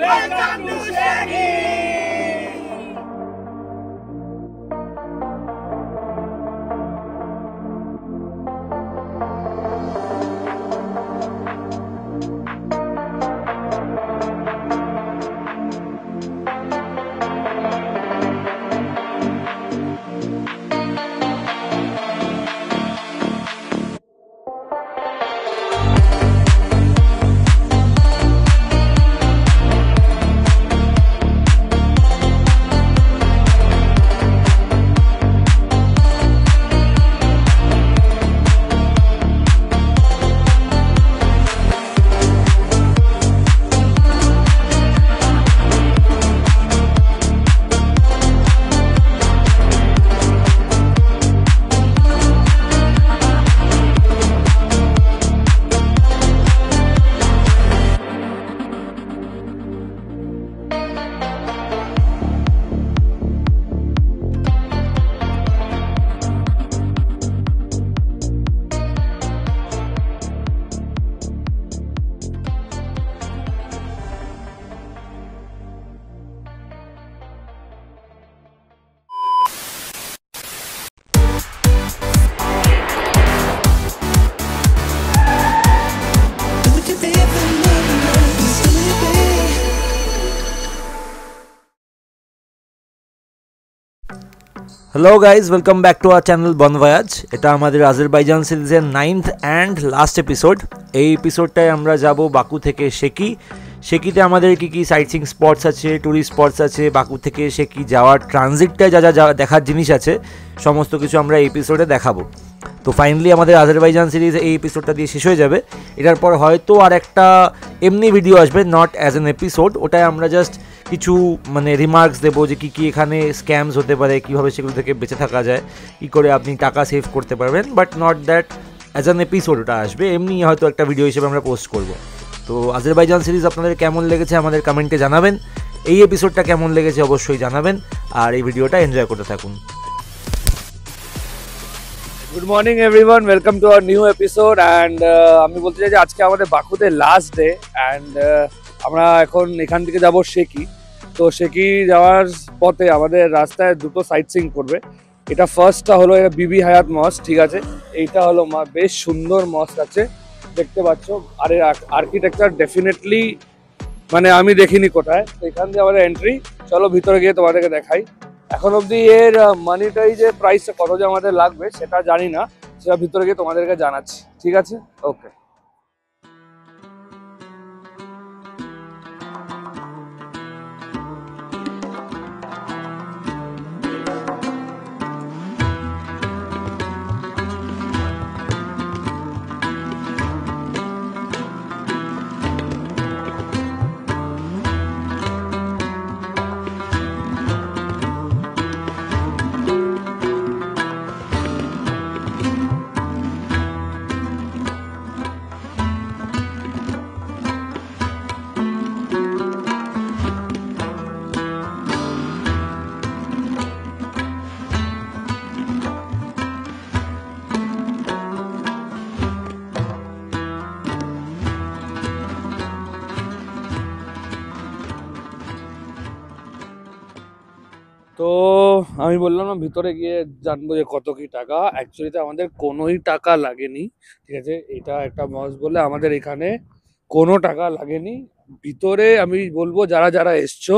Welcome to Shaggy! Hello guys, welcome back to our channel বন ভয়াজ। এটা আমাদের Azerbaijan সিরিজের 9th অ্যান্ড লাস্ট এপিসোড। এই এপিসোডটায় আমরা যাব বাকু থেকে শেকি। শেকিতে আমাদের কী কী সাইট সিইং স্পটস আছে, ট্যুরিস্ট স্পটস আছে, বাকু থেকে শেকি যাওয়ার ট্রানজিটটায় যা যা দেখার জিনিস আছে সমস্ত কিছু আমরা এই এপিসোডে দেখাবো। তো ফাইনালি আমাদের আজারবাইজান সিরিজ এই এপিসোডটা দিয়ে শেষ হয়ে যাবে। এটার পর হয়তো আর একটা এমনি ভিডিও আসবে, নট অ্যাজ অ্যান এপিসোড। ওটায় আমরা জাস্ট কিছু রিমার্কস দেবো যে কী কী এখানে স্ক্যামস হতে পারে, কীভাবে সেগুলো থেকে বেঁচে থাকা যায়, কী করে আপনি টাকা সেভ করতে পারবেন, but not that as an episode ওটা আসবে। এমনি হয়তো একটা ভিডিও হিসেবে আমরা পোস্ট করব। তো আজারবাইজান সিরিজ আপনাদের কেমন লেগেছে আমাদের কমেন্টে জানাবেন। এই এপিসোডটা কেমন লেগেছে অবশ্যই জানাবেন, আর এই ভিডিওটা এনজয় করতে থাকুন। Good morning everyone, welcome to our new episode. And আমি বলতে চাই যে আজকে আমাদের বাকুতে লাস্ট ডে। অ্যান্ড আমরা এখন এখান থেকে যাব শেকি। তো শেকি যাওয়ার পথে আমাদের রাস্তায় দুটো সাইট সিইং করবে। এটা ফার্স্টটা হলো এটা বিবি হায়াত মস্ক, ঠিক আছে। এইটা হলো বেশ সুন্দর মস্ক আছে, দেখতে পাচ্ছ। আর এর আর্কিটেকচার ডেফিনেটলি আমি দেখিনি কোথায়। তো এখান দিয়ে আমাদের এন্ট্রি। চলো ভিতরে গিয়ে তোমাদেরকে দেখাই। এখন অবধি এর মানিটাই যে প্রাইসটা কত যে আমাদের লাগবে সেটা জানি না, সেটা ভিতরে গিয়ে তোমাদেরকে জানাচ্ছি, ঠিক আছে? ওকে। তো আমি বললাম না ভিতরে গিয়ে জানবো যে কত কি টাকা। অ্যাকচুয়ালিতে আমাদের কোনোই টাকা লাগেনি, ঠিক আছে। এটা একটা মস বলে আমাদের এখানে কোনো টাকা লাগেনি। ভিতরে আমি বলবো যারা যারা এসছো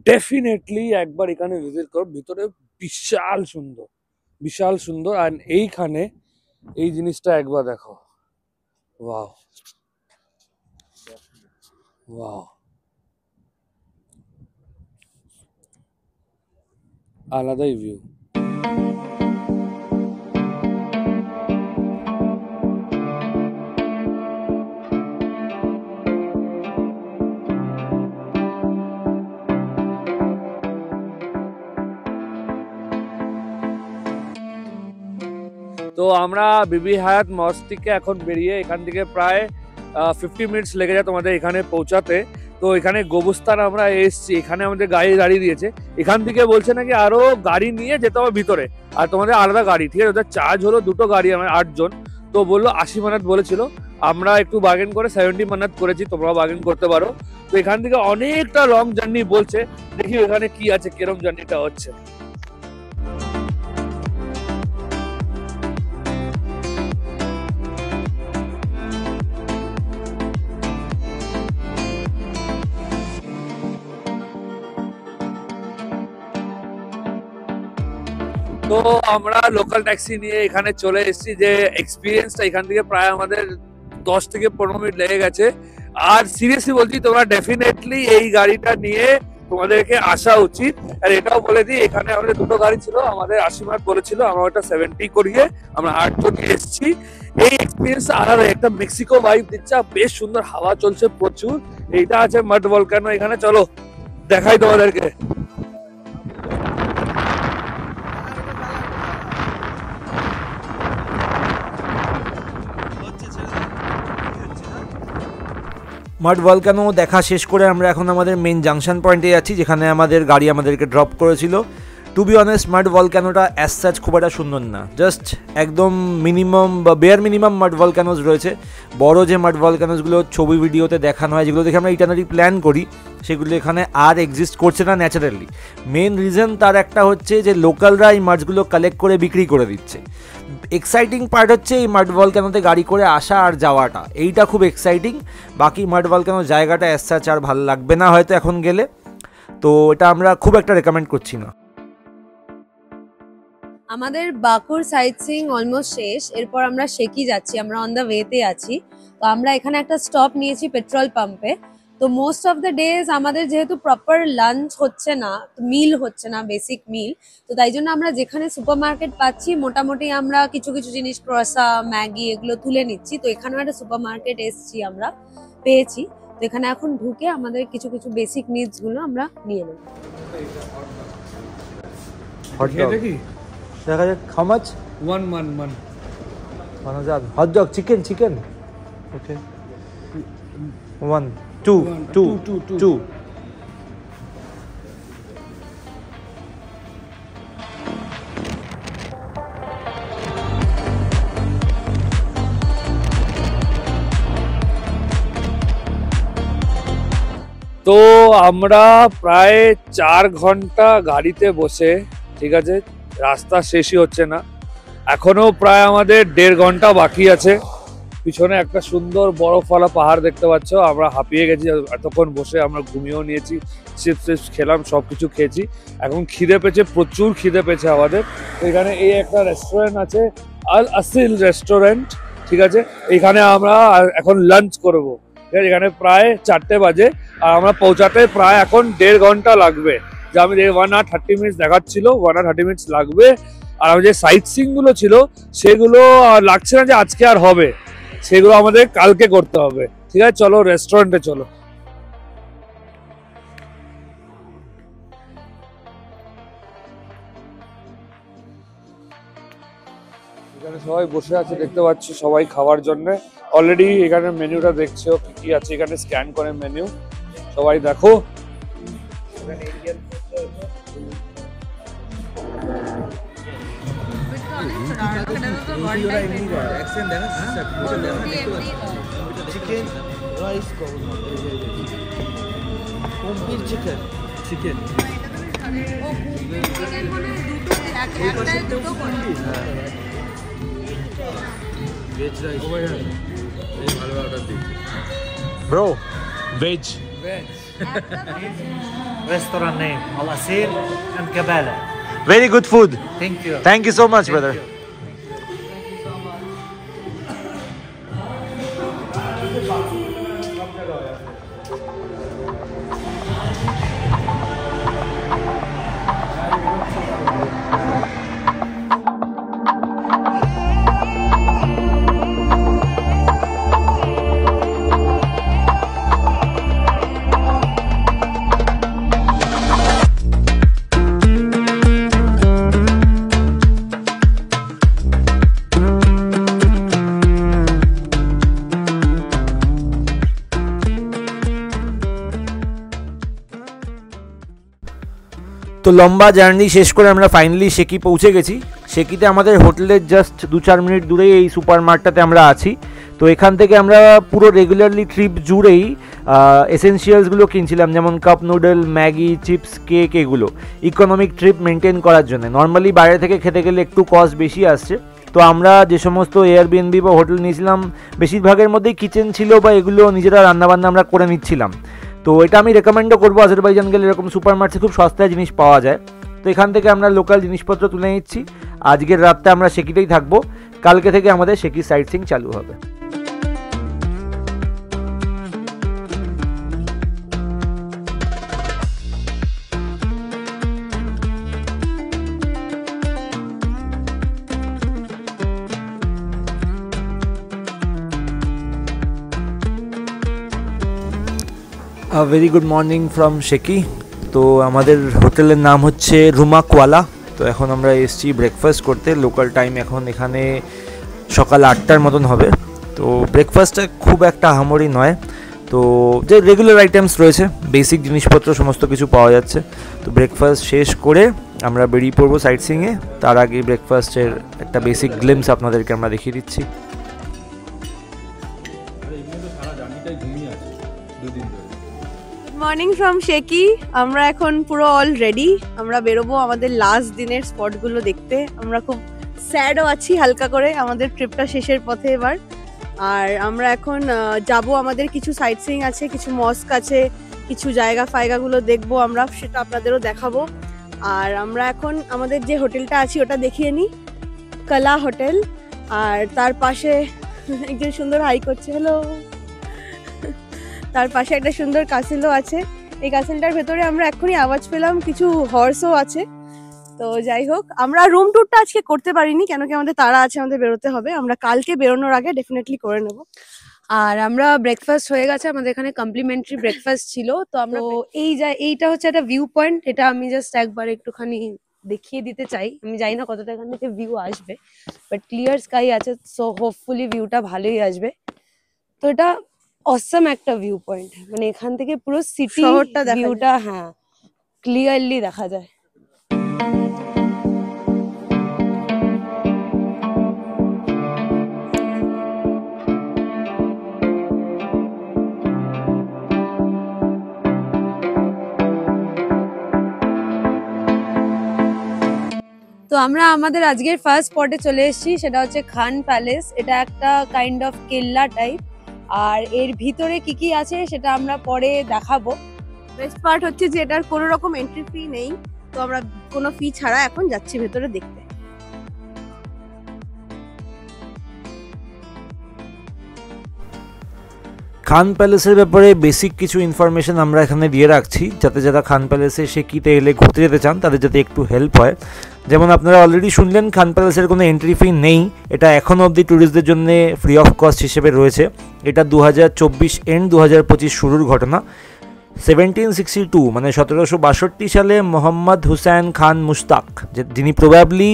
ডেফিনেটলি একবার এখানে ভিজিট করো। ভিতরে বিশাল সুন্দর, বিশাল সুন্দর। আর এইখানে এই জিনিসটা একবার দেখো, ওয়াও ওয়াও, আলাদাই ভিউ। তো আমরা বিবি হায়াত মস্ক থেকে এখন বেরিয়ে এখান থেকে প্রায় 50 মিনিটস লেগে যায় তোমাদের এখানে পৌঁছাতে। তো এখানে গোবস্তান আমরা এসছি, এখানে আমাদের গাড়ি দাঁড়িয়ে দিয়েছে। এখান থেকে বলছে নাকি আরো গাড়ি নিয়ে যেতে হবে ভিতরে, আর তোমাদের আলাদা গাড়ি, ঠিক আছে। ওদের চার্জ হলো দুটো গাড়ি, আমরা 8 জন। তো বললো 80 মানাত বলেছিল, আমরা একটু বার্গেন করে 70 মানাত করেছি, তোমরাও বার্গেন করতে পারো। তো এখান থেকে অনেকটা লং জার্নি বলছে, দেখি এখানে কি আছে, কিরম জার্নিটা হচ্ছে। তো আমরা লোকাল ট্যাক্সি নিয়ে এখানে চলে এসেছি। যে এক্সপিরিয়েন্সটা এখান থেকে প্রায় আমাদের 10 থেকে 15 মিনিট লেগে গেছে। আর সিরিয়াসলি বলছি, তোমরা ডেফিনেটলি এই গাড়িটা নিয়ে তোমাদেরকে আসা উচিত। আর এটাও বলে দিই, এখানে আমাদের দুটো গাড়ি ছিল, আমাদের 80 মিনিট বলেছিল, আমরা ওটা 70 করিয়ে আমরা 8 জন এসেছি। এই এক্সপিরিয়েন্স আলাদা, একটা মেক্সিকো ভাইব দিচ্ছে, বেশ সুন্দর হাওয়া চলছে প্রচুর। এইটা আছে মাড ভলকানো এখানে, চলো দেখাই তোমাদেরকে। মাড ভলকানো দেখা শেষ করে আমরা এখন আমাদের মেন জাংশন পয়েন্টে যাচ্ছি, যেখানে আমাদের গাড়ি আমাদেরকে ড্রপ করেছিল। টু বি অনেস্ট, মাড ভলকানোটা অ্যাজ সাচ খুব একটা সুন্দর না, জাস্ট একদম মিনিমাম বা বেয়ার মিনিমাম মাড ভলকানোস রয়েছে। বড় যে মাড ভলকানোসগুলো ছবি ভিডিওতে দেখানো হয়, যেগুলো দেখে আমরা ইটারনালি প্ল্যান করি, সেগুলো এখানে আর এক্সিস্ট করছে না ন্যাচারালি। মেন রিজন তার একটা হচ্ছে যে লোকালরা এই মাছগুলো কালেক্ট করে বিক্রি করে দিচ্ছে। এক্সাইটিং পার্ট হচ্ছে এই মাড ভলকানোতে গাড়ি করে আসা আর যাওয়াটা, এইটা খুব এক্সাইটিং। বাকি মাড ভলকানো জায়গাটা অ্যাজ সাচ আর ভালো লাগবে না হয়তো এখন গেলে, তো এটা আমরা খুব একটা রেকমেন্ড করছি না। আমাদের বাকুর সাইট সিইং অলমোস্ট শেষ, এরপর আমরা শেকি যাচ্ছি, আমরা অন দ্য ওয়েতে আছি। তো আমরা এখানে একটা স্টপ নিয়েছি পেট্রোল পাম্পে। তো মোস্ট অফ দ্য ডেজ আমাদের যেহেতু প্রপার লাঞ্চ হচ্ছে না, মিল হচ্ছে না, বেসিক মিল, তো তাই জন্য আমরা যেখানে সুপার মার্কেট পাচ্ছি মোটামুটি আমরা কিছু কিছু জিনিস, ক্রসা, ম্যাগি, এগুলো তুলে নিচ্ছি। তো এখানেও একটা সুপার মার্কেট এসছি, আমরা পেয়েছি। তো এখানে এখন ঢুকে আমাদের কিছু কিছু বেসিক নিডস গুলো আমরা নিয়ে নেব। দেখি দেখা যাক how much? 1,000 hot dog, chicken ওকে 1 2 2 তো আমরা প্রায় 4 ঘন্টা গাড়িতে বসে, ঠিক আছে, রাস্তা শেষই হচ্ছে না, এখনো প্রায় আমাদের 1.5 ঘন্টা বাকি আছে। পিছনে একটা সুন্দর বরফওয়ালা পাহাড় দেখতে পাচ্ছ। আমরা হাঁপিয়ে গেছি এতক্ষণ বসে, আমরা ঘুমিয়েও নিয়েছি, চিপস খেলাম, সব কিছু খেয়েছি। এখন খিদে পেয়েছে, প্রচুর খিদে পেয়েছে আমাদের। এখানে এই একটা রেস্টুরেন্ট আছে, আল আসিল রেস্টুরেন্ট, ঠিক আছে, এখানে আমরা এখন লাঞ্চ করবো। ঠিক আছে, এখানে প্রায় 4টে বাজে আর আমরা পৌঁছাতে প্রায় এখন 1.5 ঘন্টা লাগবে। যে আমি 1 hour 30 minutes দেখাচ্ছিল, 1 hour 30 minutes লাগবে। আর যে সাইট সিইং গুলো ছিল সেগুলো লাগছে না যে আজকে আর হবে, সেগুলো আমাদের কালকে করতে হবে। ঠিক আছে, চলো রেস্টুরেন্টে চলো। এখানে সবাই বসে আছে দেখতে পাচ্ছি, সবাই খাওয়ার জন্য। অলরেডি এখানে মেনুটা দেখছো কি কি আছে, এখানে স্ক্যান করে মেনু সবাই দেখো। Chicken rice chicken chicken bro veg Restaurant name Al Asil and Kabala. Very good food. Thank you So much, brother. তো লম্বা জার্নি শেষ করে আমরা ফাইনালি শেকি পৌঁছে গেছি। শেকিতে আমাদের হোটেলের জাস্ট 2-4 মিনিট দূরেই এই সুপার মার্টটাতে আমরা আছি। তো এখান থেকে আমরা পুরো রেগুলারলি ট্রিপ জুড়েই এসেনশিয়ালসগুলো কিনছিলাম, যেমন cup noodle, Maggi, chips, cake, এগুলো ইকোনমিক ট্রিপ মেনটেন করার জন্য। নর্মালি বাইরে থেকে খেতে গেলে একটু কস্ট বেশি আসছে। তো আমরা যে সমস্ত এয়ারবিএনবি বা হোটেল নিয়েছিলাম বেশিরভাগের মধ্যেই কিচেন ছিল বা এগুলো নিজেরা রান্নাবান্না আমরা করে নিচ্ছিলাম। তো এটা আমি রেকমেন্ডও করবো, আজারবাইজান গেলে এরকম সুপার মার্কেটে খুব সস্তায় জিনিস পাওয়া যায়। তো এখান থেকে আমরা লোকাল জিনিসপত্র তুলে নিচ্ছি। আজকের রাতটা আমরা শেকিতেই থাকবো, কালকে থেকে আমাদের শেকি সাইট সিইং চালু হবে। ভেরি গুড মর্নিং ফ্রম শেকি। তো আমাদের হোটেলের নাম হচ্ছে রুমা কোয়ালা। তো এখন আমরা এসেছি ব্রেকফাস্ট করতে। লোকাল টাইম এখন এখানে সকাল 8টার মতন হবে। তো ব্রেকফাস্টটা খুব একটা আহামরি নয়, তো যে রেগুলার আইটেমস রয়েছে, বেসিক জিনিসপত্র সমস্ত কিছু পাওয়া যাচ্ছে। তো ব্রেকফাস্ট শেষ করে আমরা বেরিয়ে পড়বো সাইট সিইংয়ে। তার আগে ব্রেকফাস্টের একটা বেসিক গ্লিমস আপনাদেরকে আমরা দেখিয়ে দিচ্ছি। Morning from শেকি। আমরা এখন পুরো অল রেডি, আমরা বেরোবো আমাদের লাস্ট দিনের স্পটগুলো দেখতে। আমরা খুব স্যাডও আছি হালকা করে, আমাদের ট্রিপটা শেষের পথে এবার। আর আমরা এখন যাব, আমাদের কিছু সাইট সিইং আছে, কিছু মস্ক আছে, কিছু জায়গা ফায়গাগুলো দেখবো আমরা, সেটা আপনাদেরও দেখাবো। আর আমরা এখন আমাদের যে হোটেলটা আছি ওটা দেখিয়ে নিই, কলা হোটেল। আর তার পাশে একজন সুন্দর হাই করছে, হ্যালো। তার পাশে একটা সুন্দর কাসেলও আছে। এই কাসেলটার ভেতরে আমরা এক্ষুনি আওয়াজ পেলাম কিছু হর্সও আছে। তো যাই হোক, আমরা রুম ট্যুরটা আজকে করতে পারিনি, কেন কি আমাদের তাড়া আছে, আমাদের বেরোতে হবে। আমরা কালকে বেরোনোর আগে ডেফিনেটলি করে নেব। আর আমরা ব্রেকফাস্ট হয়ে গেছে, আমাদের এখানে কমপ্লিমেন্টারি ব্রেকফাস্ট ছিল। তো আমরা এইটা হচ্ছে একটা ভিউ পয়েন্ট, এটা আমি জাস্ট একবার একটুখানি দেখিয়ে দিতে চাই। আমি জানি না কতটা এখান থেকে ভিউ আসবে, বাট ক্লিয়ার স্কাই আছে, সো হোপফুলি ভিউটা ভালোই আসবে। তো এটা অসাম একটা ভিউ পয়েন্ট, মানে এখান থেকে পুরো সিটি ভিউটা হ্যাঁ ক্লিয়ারলি দেখা যায়। তো আমরা আমাদের আজকের ফার্স্ট স্পটে চলে এসেছি, সেটা হচ্ছে খান প্যালেস। এটা একটা কাইন্ড অফ কেল্লা টাইপ, আর এর ভিতরে কি কি আছে সেটা আমরা পরে দেখাবো। বেস্ট পার্ট হচ্ছে যে এটার কোনো রকম এন্ট্রি ফি নেই, তো আমরা কোনো ফি ছাড়া এখন যাচ্ছি ভেতরে দেখতে। খান প্যালেসের ব্যাপারে বেসিক কিছু ইনফরমেশন আমরা এখানে দিয়ে রাখছি, যাতে যারা খান প্যালেসে শেকিতে এলে ঘুরতে যেতে চান তাদের যাতে একটু হেল্প হয়। যেমন আপনারা অলরেডি শুনলেন, খান প্যালেসের কোনো এন্ট্রি ফি নেই। এটা এখনও অবধি ট্যুরিস্টদের জন্য ফ্রি অফ কস্ট হিসেবে রয়েছে। এটা 2024 এন্ড 2025 শুরুর ঘটনা। 1762 মানে 1762 সালে মোহাম্মদ হুসাইন খান মুশতাক, যিনি প্রবাবলি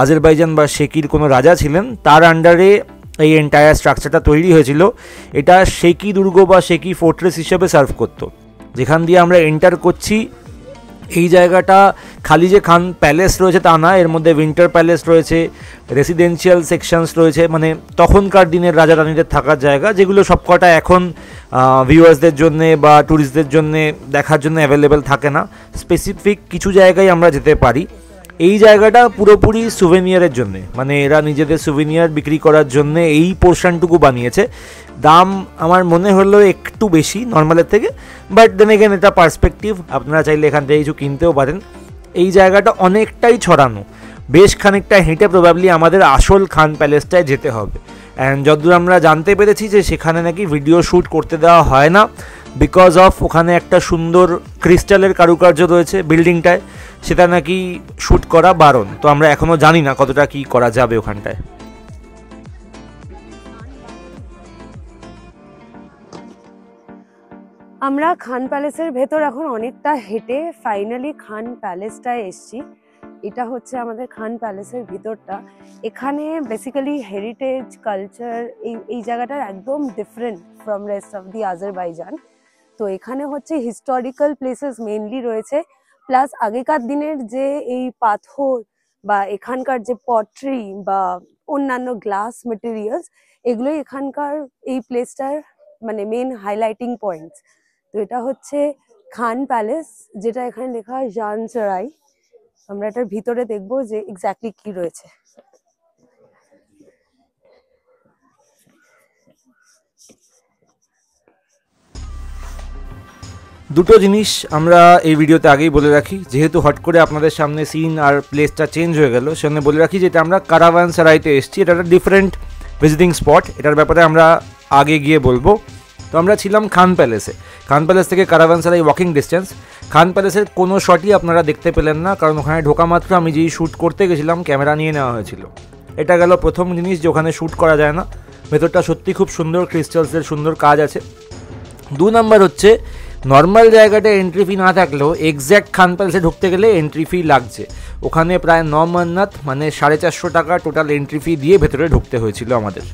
আজারবাইজান বা শেকির কোনো রাজা ছিলেন, তার আন্ডারে এই এন্টায়ার স্ট্রাকচারটা তৈরি হয়েছিল। এটা শেকি দুর্গ বা শেকি ফোর্ট্রেস হিসেবে সার্ভ করতো। যেখান দিয়ে আমরা এন্টার করছি, এই জায়গাটা খালি যে খান প্যালেস রয়েছে তা না, এর মধ্যে উইন্টার প্যালেস রয়েছে, রেসিডেন্সিয়াল সেকশনস রয়েছে, মানে তখনকার দিনের রাজা রানীদের থাকার জায়গা, যেগুলো সবকটা এখন ভিউয়ার্সদের জন্য বা ট্যুরিস্টদের জন্য দেখার জন্য অ্যাভেলেবেল থাকে না। স্পেসিফিক কিছু জায়গায় আমরা যেতে পারি। এই জায়গাটা পুরোপুরি সুভেনিয়ারের জন্য, মানে এরা নিজেদের সুভেনিয়ার বিক্রি করার জন্য এই পোর্শনটুকু বানিয়েছে। দাম আমার মনে হলো একটু বেশি নর্মালের থেকে, বাট দেন এগেন এটা পার্সপেক্টিভ, আপনারা চাইলে এখান থেকে কিছু কিনতেও পারেন। এই জায়গাটা অনেকটাই ছড়ানো, বেশ খানিকটা হেঁটে প্রবাবলি আমাদের আসল খান প্যালেসটায় যেতে হবে। অ্যান্ড যতদূর আমরা জানতে পেরেছি যে সেখানে নাকি ভিডিও শ্যুট করতে দেওয়া হয় না, বিকজ অফ ওখানে একটা সুন্দর ক্রিস্টালের কারুকার্য রয়েছে বিল্ডিংটায়, সেটা নাকি শ্যুট করা বারণ। তো আমরা এখনও জানি না কতটা কি করা যাবে ওখানটায়। আমরা খান প্যালেসের ভেতর এখন অনেকটা হেঁটে ফাইনালি খান প্যালেসটায় এসছি। এটা হচ্ছে আমাদের খান প্যালেসের ভিতরটা। এখানে বেসিক্যালি হেরিটেজ কালচার এই জায়গাটার একদম different from rest of the Azerbaijan. তো এখানে হচ্ছে হিস্টোরিক্যাল প্লেসেস মেনলি রয়েছে, প্লাস আগেকার দিনের যে এই পাথর বা এখানকার যে পটরি বা অন্যান্য গ্লাস মেটেরিয়ালস, এগুলোই এখানকার এই প্লেসটার মানে মেন হাইলাইটিং পয়েন্টস। তো এটা হচ্ছে খান প্যালেস, যেটা এখানে লেখা জান সরাই। আমরা এটার ভিতরে দেখবো যে এক্স্যাক্টলি কি রয়েছে। দুটো জিনিস আমরা এই ভিডিওতে আগেই বলে রাখি, যেহেতু হট করে আপনাদের সামনে সিন আর প্লেসটা চেঞ্জ হয়ে গেল, সেখানে বলে রাখি যেটা আমরা কারাভানসারাইতে এসেছি। এটা একটা ডিফারেন্ট ভিজিটিং স্পট, এটার ব্যাপারে আমরা আগে গিয়ে বলবো। তো আমরা ছিলাম খান প্যালেসে। খান প্যালেস থেকে কারাভানসারাই ওয়াকিং ডিস্টেন্স। খান প্যালেসের কোনো শটই আপনারা দেখতে পেলেন না, কারণ ওখানে ঢোকা মাত্র আমি যেই শ্যুট করতে গেছিলাম ক্যামেরা নিয়ে নেওয়া হয়েছিল। এটা গেল প্রথম জিনিস, যে ওখানে শ্যুট করা যায় না। ভেতরটা সত্যি খুব সুন্দর, ক্রিস্টালসের সুন্দর কাজ আছে। 2 নাম্বার হচ্ছে নর্মাল জায়গাটা এন্ট্রি ফি না থাকলেও এক্স্যাক্ট খান প্যালেসে ঢুকতে গেলে এন্ট্রি ফি লাগছে। ওখানে প্রায় 9 মান্নাত মানে 450 টাকা টোটাল এন্ট্রি ফি দিয়ে ভেতরে ঢুকতে হয়েছিল আমাদের।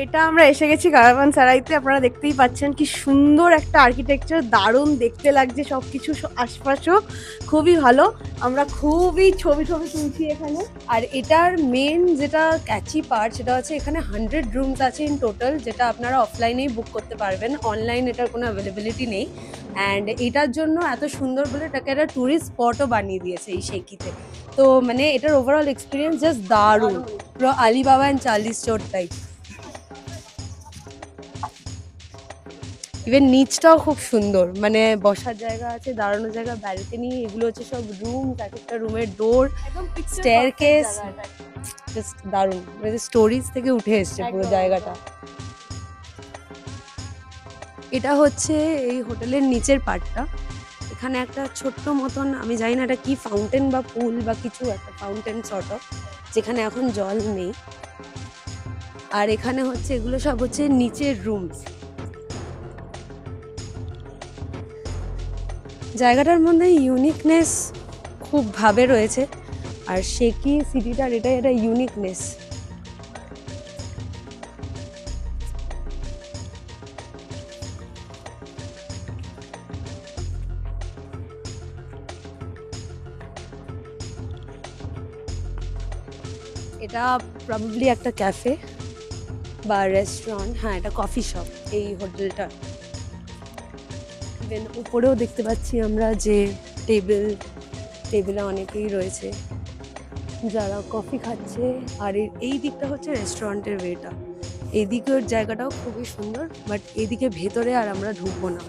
এটা আমরা এসে গেছি কারাভানসারাইতে। আপনারা দেখতেই পাচ্ছেন কি সুন্দর একটা আর্কিটেকচার, দারুণ দেখতে লাগছে সবকিছু, আশপাশও খুবই ভালো। আমরা খুবই ছবি তুলছি এখানে। আর এটার মেন যেটা ক্যাচি পার্ট সেটা হচ্ছে এখানে 100 রুমস আছে ইন টোটাল, যেটা আপনারা অফলাইনেই বুক করতে পারবেন, অনলাইন এটার কোনো অ্যাভেলেবিলিটি নেই। অ্যান্ড এটার জন্য এত সুন্দর বলে এটাকে একটা ট্যুরিস্ট স্পটও বানিয়ে দিয়েছে এই শেকিতে। তো মানে এটার ওভারঅল এক্সপিরিয়েন্স জাস্ট দারুণ, পুরো আলিবাবা অ্যান্ড চার্লিস চোর টাইপ। ইভেন নিচটাও খুব সুন্দর, মানে বসার জায়গা আছে, দাঁড়ানোর জায়গা, ব্যালকনি, এগুলো হচ্ছে সব রুম, এক একটা রুমের ডোর, স্টেয়ারকেস, জাস্ট দারুণ, মানে স্টোরিজ থেকে উঠে এসছে পুরো জায়গাটা। এটা হচ্ছে এই হোটেলের নিচের পার্টটা। এখানে একটা ছোট্ট মতন, আমি জানি না এটা কি, ফাউন্টেন বা পুল বা কিছু একটা, ফাউন্টেন সর্ট অফ, যেখানে এখন জল নেই। আর এখানে হচ্ছে এগুলো সব হচ্ছে নিচের রুমস। জায়গাটার মধ্যে ইউনিকনেস খুব ভাবে রয়েছে, আর শেকি সিটিটার এটাই একটা ইউনিকনেস। এটা প্রবাবলি একটা ক্যাফে বা রেস্টুরেন্ট, হ্যাঁ এটা কফি শপ এই হোটেলটা। দেন উপরেও দেখতে পাচ্ছি আমরা যে টেবিলে অনেকেই রয়েছে যারা কফি খাচ্ছে। আর এই দিকটা হচ্ছে রেস্টুরেন্টের ওয়েটা। এদিকের জায়গাটাও খুবই সুন্দর, বাট এদিকে ভেতরে আর আমরা ঢুকবো না।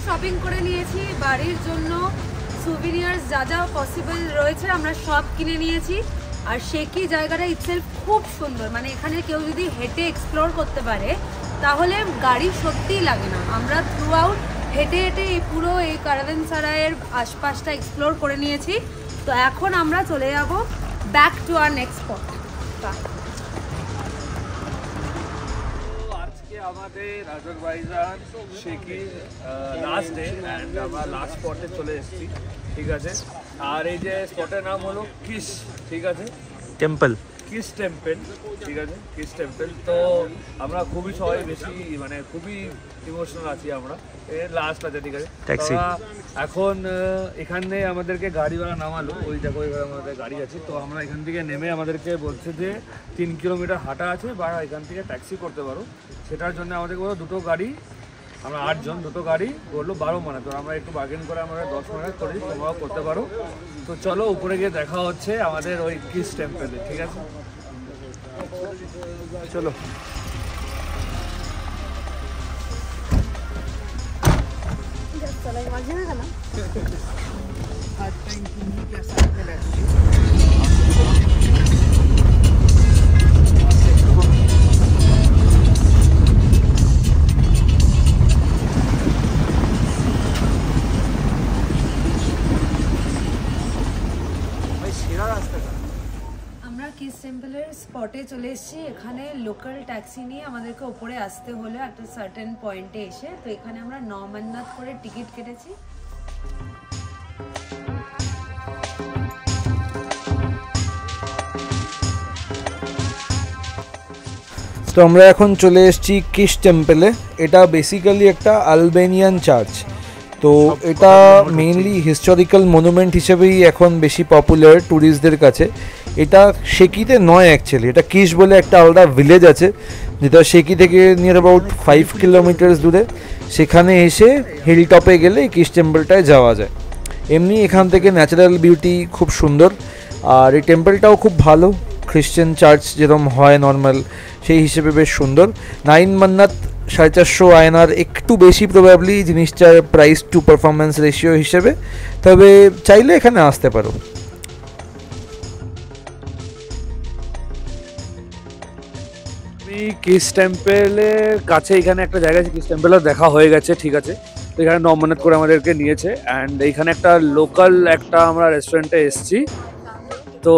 শপিং করে নিয়েছি বাড়ির জন্য, সুভিনিয়ার্স যা যা পসিবল রয়েছে আমরা সব কিনে নিয়েছি। আর শেকি জায়গাটা ইটসেলফ খুব সুন্দর, মানে এখানে কেউ যদি হেঁটে এক্সপ্লোর করতে পারে তাহলে গাড়ি সত্যিই লাগে না। আমরা থ্রু আউট হেঁটে হেঁটে এই পুরো এই কারাভানসারাইয়ের আশপাশটা এক্সপ্লোর করে নিয়েছি। তো এখন আমরা চলে যাব back to our next spot. আজকে আমাদের আজারবাইজান শেকি লাস্ট ডে, অ্যান্ড আমরা লাস্ট স্পটে চলে এসেছি, ঠিক আছে। আর এই যে স্পটের নাম হলো কিস, ঠিক আছে, টেম্পল, কিস টেম্পল, ঠিক আছে, কিস টেম্পল। তো আমরা খুবই সবাই বেশি মানে খুবই ইমোশনাল আছি আমরা, লাস্ট আছে, ঠিক আছে। ট্যাক্সি এখন এখানে আমাদেরকে গাড়িওয়ালা নামালো, ওই দেখো এবার আমাদের গাড়ি আছে। তো আমরা এখান থেকে নেমে আমাদেরকে বলছে যে 3 কিলোমিটার হাঁটা আছে বা এখান থেকে ট্যাক্সি করতে পারো। সেটার জন্য আমাদেরকে বলো দুটো গাড়ি, আমরা 8 জন, দুটো গাড়ি বললো 12 মানে। তো আমরা একটু বার্গেন করে আমরা 10 মিনিট করে তোমরাও করতে পারো। তো চলো উপরে গিয়ে দেখা হচ্ছে আমাদের ওই কিস টেম্পলে, ঠিক আছে, চলো। আমরা কিস টেম্পলের স্পট স্পটে চলে এসেছি। এখানে লোকাল ট্যাক্সি নিয়ে আমাদেরকে ওপরে আসতে হলো একটা সার্টেন পয়েন্টে এসে। তো এখানে আমরা নমান্নাথ করে টিকিট কেটেছি। তো আমরা এখন চলে এসেছি কিশ টেম্পলে। এটা বেসিক্যালি একটা আলবেনিয়ান চার্চ। তো এটা মেইনলি হিস্টোরিক্যাল মনুমেন্ট হিসেবেই এখন বেশি পপুলার ট্যুরিস্টদের কাছে। এটা শেকিতে নয় অ্যাকচুয়ালি, এটা কিশ বলে একটা আলাদা ভিলেজ আছে যেটা শেকি থেকে নিয়ার অ্যাবাউট 5 কিলোমিটার্স দূরে। সেখানে এসে হিল টপে গেলে কিশ টেম্পলটায় যাওয়া যায়। এমনি এখান থেকে ন্যাচারাল বিউটি খুব সুন্দর, আর এই টেম্পলটাও খুব ভালো, খ্রিশ্চান চার্চ যেরকম হয় নর্মাল সেই হিসেবে বেশ সুন্দর। 9 মান্নাত 450 আয়নার একটু বেশি প্রবাবলি জিনিসটার প্রাইস টু পারফরমেন্স রেশিও হিসেবে, তবে চাইলে এখানে আসতে পারো। কিস টেম্পলের কাছে এখানে একটা জায়গা আছে, কিস টেম্পলের দেখা হয়ে গেছে, ঠিক আছে। তো এখানে নমান্নাথ করে আমাদেরকে নিয়েছে, অ্যান্ড এইখানে একটা লোকাল একটা আমরা রেস্টুরেন্টে এসেছি। তো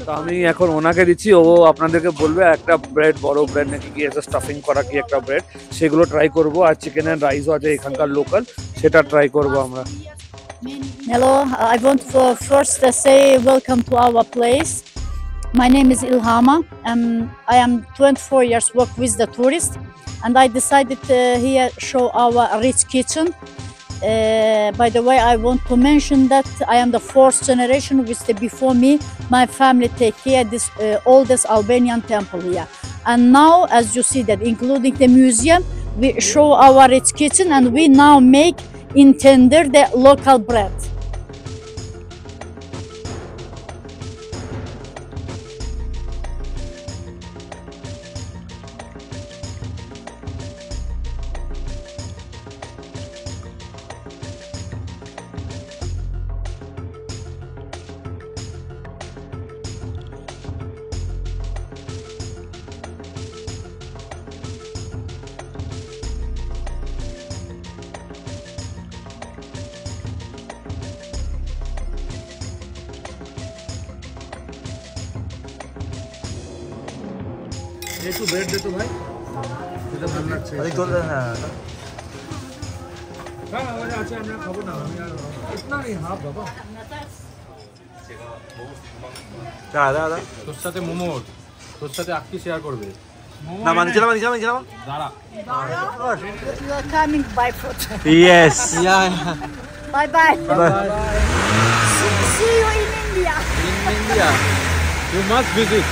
তো আমি এখন ওনাকে দিচ্ছি, ও আপনাদেরকে বলবে একটা ব্রেড, বড় ব্রেড নাকি কি একটা স্টাফিং করা কি একটা ব্রেড, সেগুলো ট্রাই করব। আর চিকেন অ্যান্ড রাইসও আছে এখানকার লোকাল, সেটা ট্রাই করব আমরা। Hello, I want to first say welcome to our place. My name is Ilhama, and I am 24 years work with the tourist, and I decided here show our rich kitchen. By the way, I want to mention that I am the fourth generation with the before me. My family take care this oldest Albanian temple here, and now as you see that including the museum, we show our rich kitchen, and we now make in tender the local bread. একটু bread দে তো ভাই, এটা ভালো লাগছে। হ্যাঁ আছে, আমরা খাবো না, আমি আর ইতনা নেই হাফ বাবা। দাদা তোর সাথে মোমোর, তোর সাথে আক্কি শেয়ার করবে না, মানছিলাম দাঁড়া। You are coming by foot. Yes Bye bye. See you in India. In India, you must visit.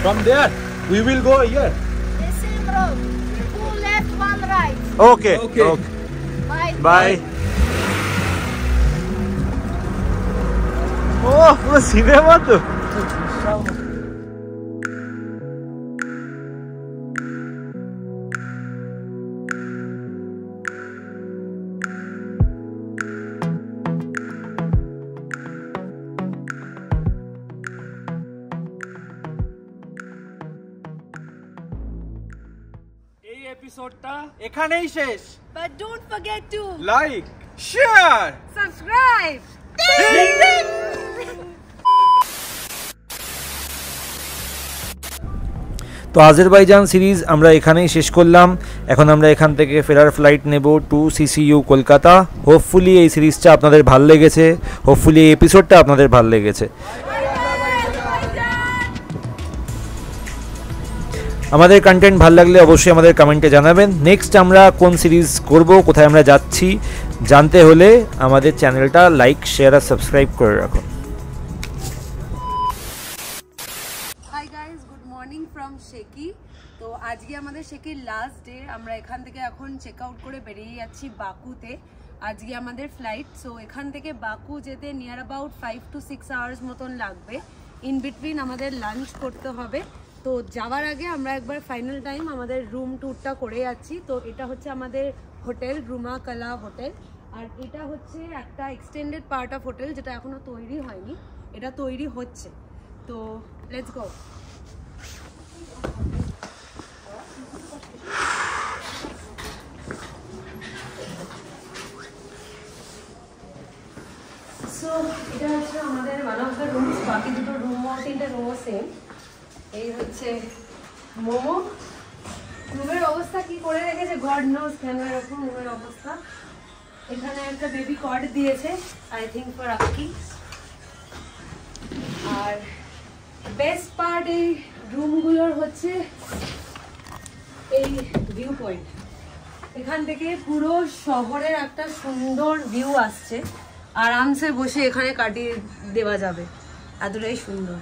From there, we will go here. The same road. 2 left, 1 right. Okay Okay. Bye. Bye. ও পুরো cinema তো। এই এপিসোডটা এখানেই শেষ। But don't forget to like, share, subscribe. তো Azerbaijan series আমরা এখানেই শেষ করলাম। এখন আমরা এখান থেকে ফেরার ফ্লাইট নেব টু সিসিইউ কলকাতা। হোপফুলি এই সিরিজটা আপনাদের ভালো লেগেছে, হোপফুলি এই এপিসোডটা আপনাদের ভালো লেগেছে। আমাদের কন্টেন্ট ভালো লাগলে অবশ্যই আমাদের কমেন্টে জানাবেন। নেক্সট আমরা কোন সিরিজ করব, কোথায় আমরা যাচ্ছি জানতে হলে আমাদের চ্যানেলটা লাইক, শেয়ার আর সাবস্ক্রাইব করে রাখুন। Hi guys, good morning from শেকি। তো আজকে আমাদের শেকির লাস্ট ডে। আমরা এখান থেকে এখন চেক আউট করে বেরিয়ে যাচ্ছি বাকুতে। আজকে আমাদের ফ্লাইট। সো এখান থেকে বাকু যেতে নিয়ার অ্যাবাউট 5 to 6 আওয়ার্স মতন লাগবে। ইন বিটুইন আমাদের লাঞ্চ করতে হবে। তো যাওয়ার আগে আমরা একবার ফাইনাল টাইম আমাদের রুম ট্যুরটা করে যাচ্ছি। তো এটা হচ্ছে আমাদের হোটেল, রুমা কালা হোটেল। আর এটা হচ্ছে একটা এক্সটেন্ডেড পার্ট অফ হোটেল, যেটা এখনো তৈরি হয়নি, এটা তৈরি হচ্ছে। তো লেটস গো। সো এটা হচ্ছে আমাদের ওয়ান অফ দ্য রুমস, বাকি দুটো রুমও 3টে রুমও সেম। এই হচ্ছে মোমো। রুমের অবস্থা কি করে রেখেছে গড নোজ কেন এরকম রুমের অবস্থা। এখানে একটা বেবি কট দিয়েছে, আই থিঙ্ক ফর আকি। আর বেস্ট পার্ট এই রুমগুলোর হচ্ছে এই ভিউ পয়েন্ট। এখান থেকে পুরো শহরের একটা সুন্দর ভিউ আসছে, আরামসে বসে এখানে কাটিয়ে দেওয়া যাবে, এতটাই সুন্দর।